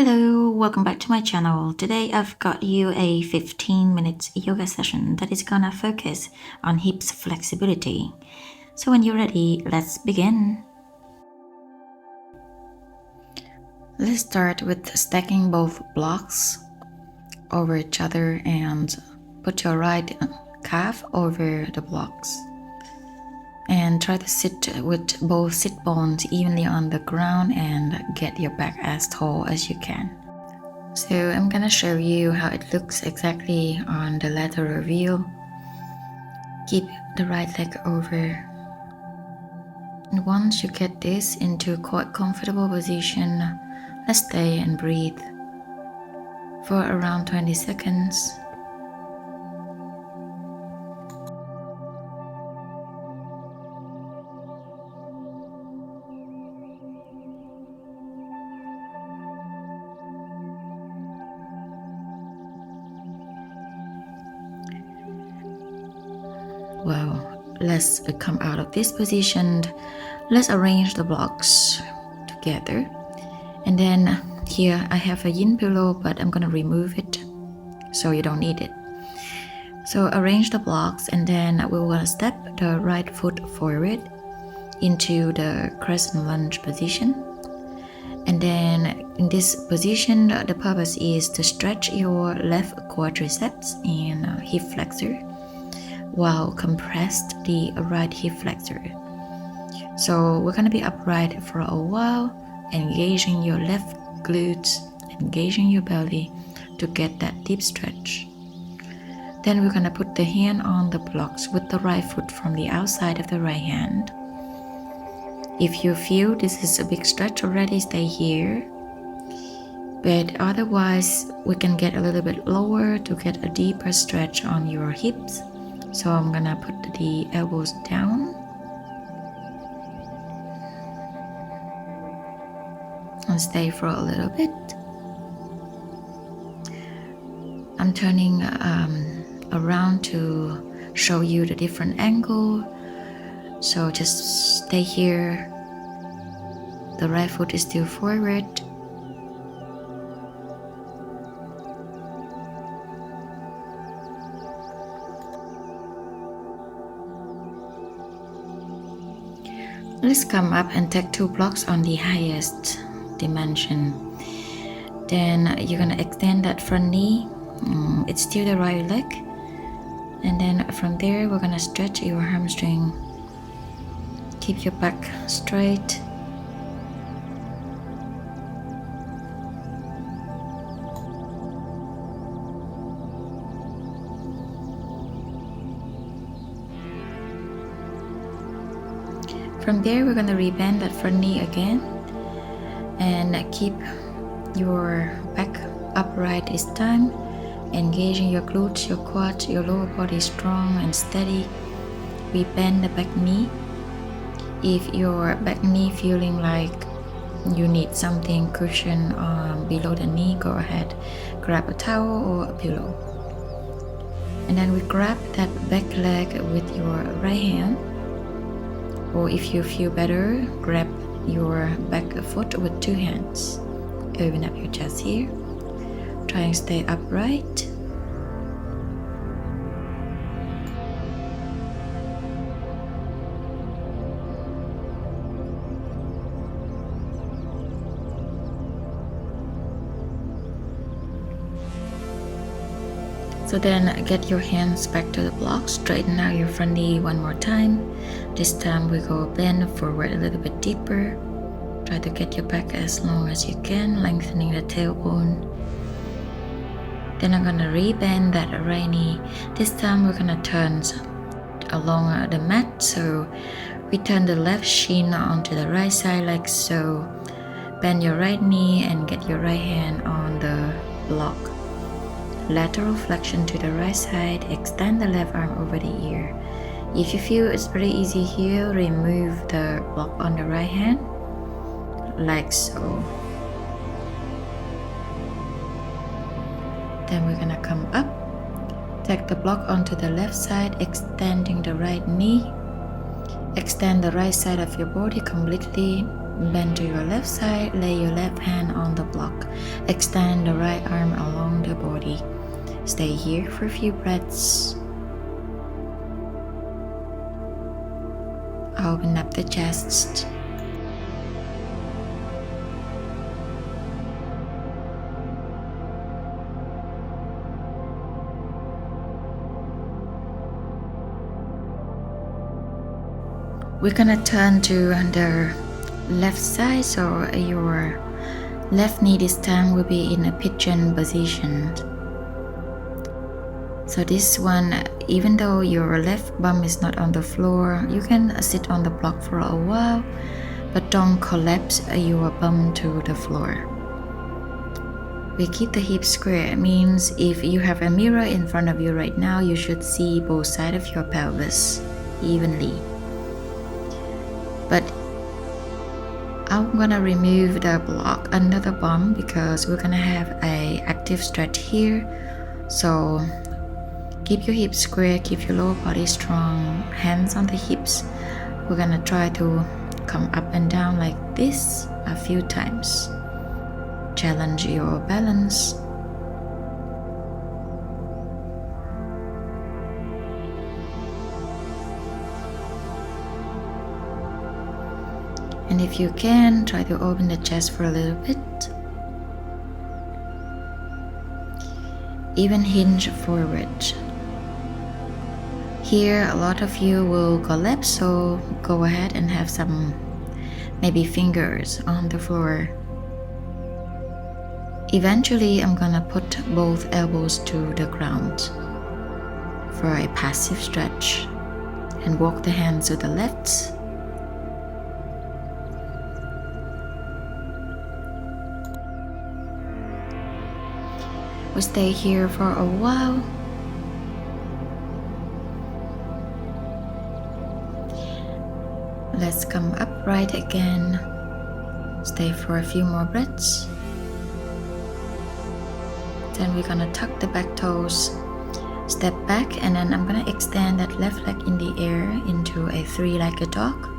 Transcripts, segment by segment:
Hello, welcome back to my channel. Today I've got you a 15 minutes yoga session that is gonna focus on hips flexibility. So when you're ready, let's begin. Let's start with stacking both blocks over each other and put your right calf over the blocks. And try to sit with both sit bones evenly on the ground and get your back as tall as you can. So I'm gonna show you how it looks exactly on the lateral view. Keep the right leg over. And once you get this into a quite comfortable position, let's stay and breathe for around 20 seconds. Well, let's come out of this position. Let's arrange the blocks together. And then here I have a yin pillow, but I'm gonna remove it so you don't need it. So arrange the blocks, and then we will step the right foot forward into the crescent lunge position. And then in this position, the purpose is to stretch your left quadriceps and hip flexor, while compressed the right hip flexor. So we're gonna be upright for a while, engaging your left glutes, engaging your belly to get that deep stretch. Then we're gonna put the hand on the blocks with the right foot from the outside of the right hand. If you feel this is a big stretch already, stay here. But otherwise, we can get a little bit lower to get a deeper stretch on your hips. So I'm gonna put the elbows down and stay for a little bit. I'm turning around to show you the different angle. So just stay here. The right foot is still forward. Let's come up and take 2 blocks on the highest dimension. Then you're gonna extend that front knee. It's still the right leg. And then from there, we're gonna stretch your hamstring. Keep your back straight. From there, we're gonna rebend that front knee again and keep your back upright this time, engaging your glutes, your quads, your lower body strong and steady. We bend the back knee. If your back knee feeling like you need something cushion below the knee, go ahead, grab a towel or a pillow. And then we grab that back leg with your right hand. Or if you feel better, grab your back foot with 2 hands. Open up your chest here. Try and stay upright. So then get your hands back to the block, straighten out your front knee one more time. This time we go bend forward a little bit deeper. Try to get your back as long as you can, lengthening the tailbone. Then I'm gonna rebend that right knee. This time we're gonna turn along the mat. So we turn the left shin onto the right side like so. Bend your right knee and get your right hand on the block. Lateral flexion to the right side, extend the left arm over the ear. If you feel it's pretty easy here, remove the block on the right hand, like so. Then we're gonna come up, take the block onto the left side, extending the right knee. Extend the right side of your body completely, bend to your left side, lay your left hand on the block, extend the right arm along the body. Stay here for a few breaths. Open up the chest. We're gonna turn to the left side, so your left knee this time will be in a pigeon position. So this one, even though your left bum is not on the floor, you can sit on the block for a while, but don't collapse your bum to the floor. We keep the hips square. It means if you have a mirror in front of you right now, you should see both sides of your pelvis evenly. But I'm gonna remove the block under the bum because we're gonna have an active stretch here. So keep your hips square, keep your lower body strong, hands on the hips. We're gonna try to come up and down like this a few times. Challenge your balance. And if you can, try to open the chest for a little bit. Even hinge forward. Here, a lot of you will collapse, so go ahead and have some maybe fingers on the floor. Eventually, I'm gonna put both elbows to the ground for a passive stretch and walk the hands to the left. We stay here for a while. Let's come upright again. Stay for a few more breaths. Then we're gonna tuck the back toes, step back, and then I'm gonna extend that left leg in the air into a three-legged dog.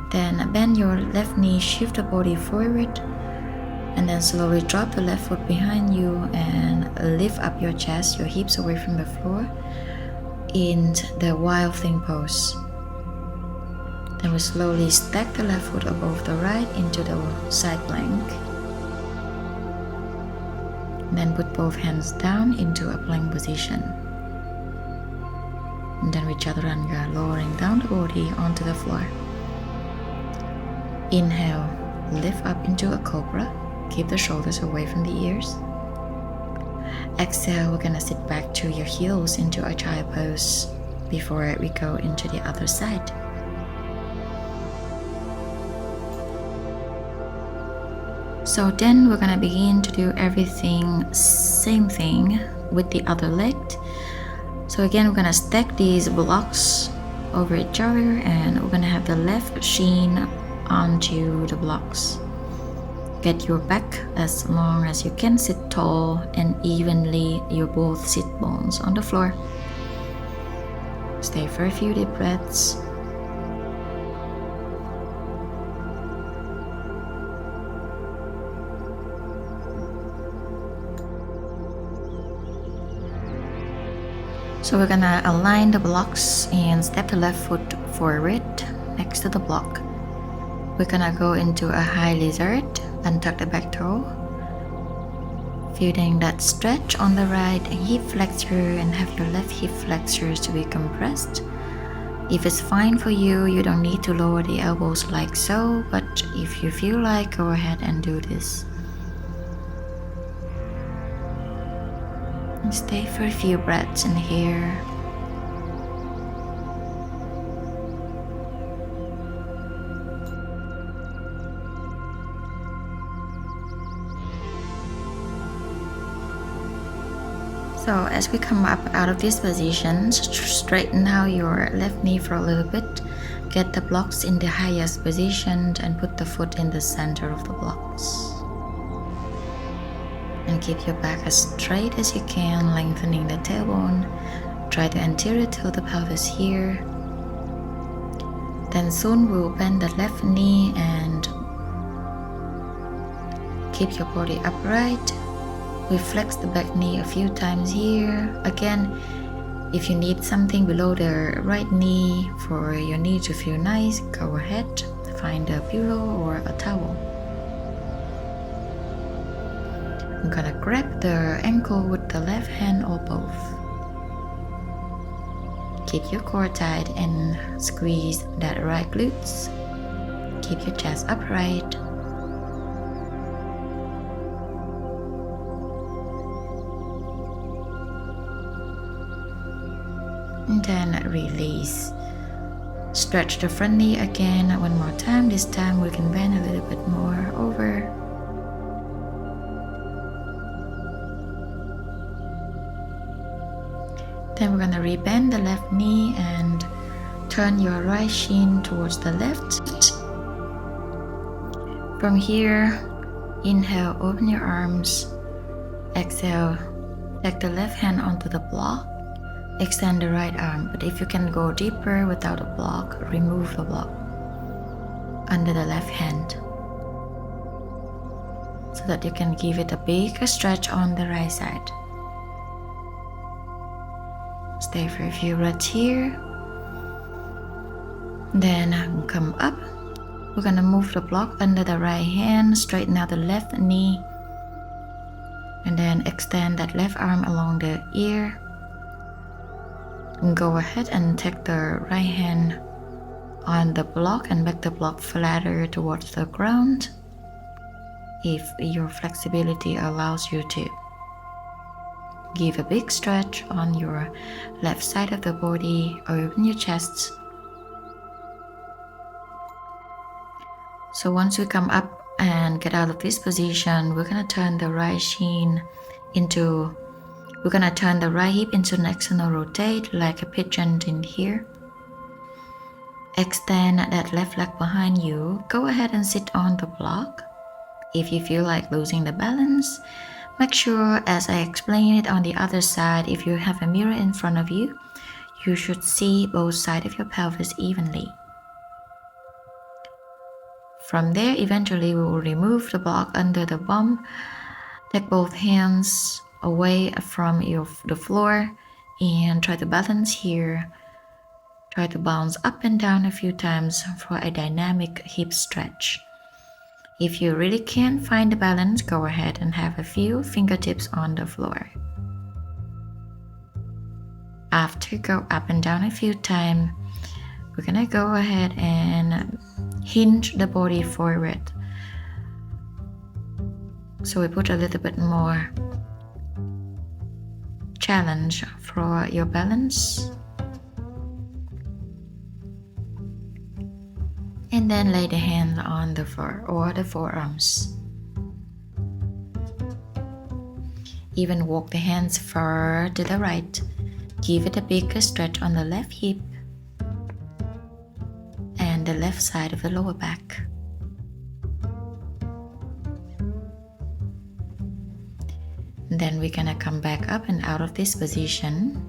Then bend your left knee, shift the body forward, and then slowly drop the left foot behind you and lift up your chest, your hips away from the floor in the wild thing pose. Then we slowly stack the left foot above the right into the side plank. Then put both hands down into a plank position. And then with chaturanga, lowering down the body onto the floor. Inhale, lift up into a cobra. Keep the shoulders away from the ears. Exhale, we're gonna sit back to your heels into a child pose before we go into the other side. So then we're gonna begin to do everything, same thing with the other leg. So again, we're gonna stack these blocks over each other and we're gonna have the left shin onto the blocks. Get your back as long as you can, sit tall and evenly your both sit bones on the floor. Stay for a few deep breaths. So we're gonna align the blocks and step the left foot forward next to the block. We're gonna go into a high lizard. Untuck the back toe, feeling that stretch on the right hip flexor and have your left hip flexors to be compressed. If it's fine for you, you don't need to lower the elbows like so, but if you feel like, go ahead and do this. And stay for a few breaths in here. So as we come up out of this position, straighten out your left knee for a little bit. Get the blocks in the highest position and put the foot in the center of the blocks. And keep your back as straight as you can, lengthening the tailbone. Try to anterior tilt the pelvis here. Then soon we'll bend the left knee and keep your body upright. We flex the back knee a few times here. Again, if you need something below the right knee for your knee to feel nice, go ahead, find a pillow or a towel. I'm gonna grab the ankle with the left hand or both. Keep your core tight and squeeze that right glutes. Keep your chest upright. And then release. Stretch the front knee again one more time. This time we can bend a little bit more over. Then we're gonna rebend the left knee and turn your right shin towards the left. From here, inhale, open your arms. Exhale, take the left hand onto the block. Extend the right arm, but if you can go deeper without a block, remove the block under the left hand so that you can give it a bigger stretch on the right side. Stay for a few breaths here. Then come up. We're gonna move the block under the right hand, straighten out the left knee, and then extend that left arm along the ear. And go ahead and take the right hand on the block and make the block flatter towards the ground if your flexibility allows you to. Give a big stretch on your left side of the body, open your chest. So once we come up and get out of this position, we're gonna turn the right shin into We're gonna turn the right hip into an external rotate like a pigeon in here. Extend that left leg behind you. Go ahead and sit on the block. If you feel like losing the balance, make sure, as I explained it on the other side, if you have a mirror in front of you, you should see both sides of your pelvis evenly. From there, eventually we will remove the block under the bum. Take both hands away from the floor and try to balance here. Try to bounce up and down a few times for a dynamic hip stretch. If you really can't find the balance, go ahead and have a few fingertips on the floor. After go up and down a few times, we're gonna go ahead and hinge the body forward. So we put a little bit more challenge for your balance. And then lay the hand on the floor or the forearms. Even walk the hands far to the right. Give it a bigger stretch on the left hip and the left side of the lower back. Then we're gonna come back up and out of this position.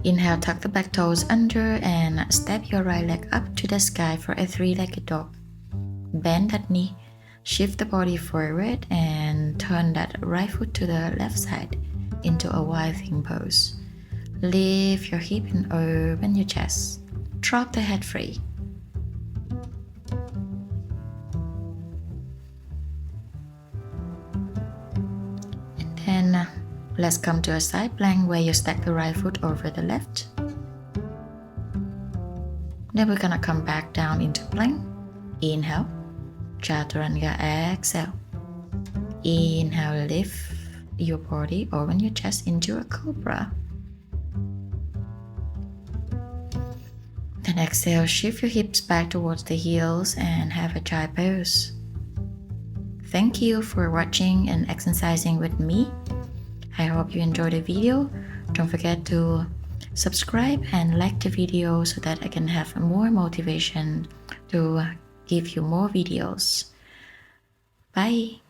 Inhale, tuck the back toes under and step your right leg up to the sky for a three-legged dog. Bend that knee, shift the body forward and turn that right foot to the left side into a wide thing pose. Lift your hip and open your chest. Drop the head free. Then let's come to a side plank where you stack the right foot over the left. Then we're gonna come back down into plank. Inhale, chaturanga, exhale. Inhale, lift your body, open your chest into a cobra. Then exhale, shift your hips back towards the heels and have a child pose. Thank you for watching and exercising with me. I hope you enjoyed the video. Don't forget to subscribe and like the video so that I can have more motivation to give you more videos. Bye.